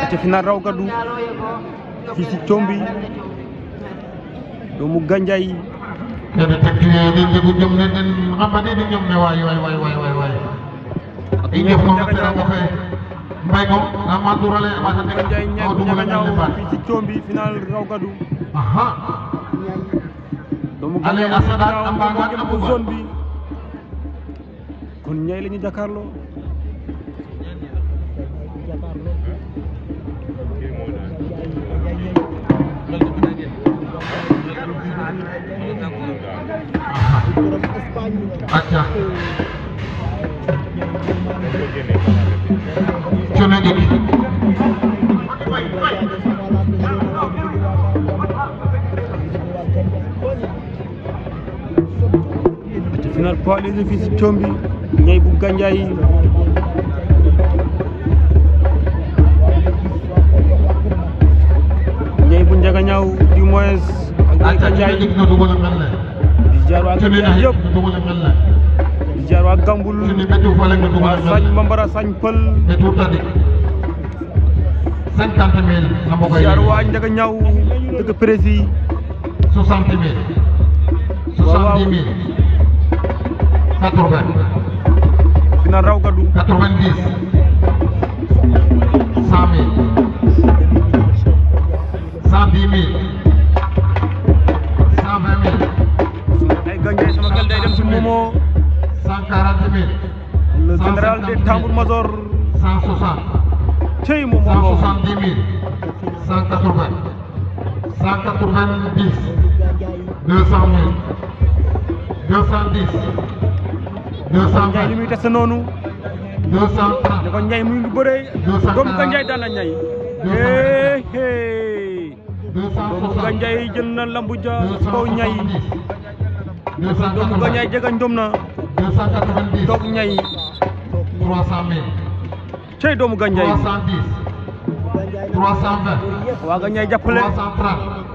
ci final raw gadu fii si Combi doomu Gandiaye kene tekki den jegu jom ne den xambane di ñom ne way i ñef mo tera ko fe mbay ko ama durale ama ta Gandiaye ñay bu ñaga ñaw fii si Combi final raw gadu aha doomu ale Gandiaye asada ñaw ambaga jëm ko zone bi kon ñay lañu jakarlo acca cone jegi ci final poids léger fii si Combi ñay bu Gandiaye ñay bu njaga ñaaw du moins ak Gandiaye dig no dugal mel ne di jaar waa Gandiaye yëpp dugal mel ne di jaar waa Gambul ni betu fale nga dugal waa mel Sañ Bambara Sañ Pël betu tadi 50 000 na mo di koy jaar waa njaga ñaaw dëkk prési 60 000 70 000 80 final raw gadu 90 100 000 110 000 120 000 ay Gandiaye sama gal day dem si Momo 140 000 le général des tambour major 160 cey Momo 170 000 180 190 200 000 210 Gandiaye li 220 muy teste noonu 230 ne ko Ndiaye mu ngi bëree doomu Gandiaye daan na Ndiaye doomu Gandiaye jël na lambu ja ci kaw Ndiaye doomu Gandiaye jega njom na 290 toog Ndiaye 300 000 cey doomu Gandiaye 310 320 waa Gandiaye jàppale 330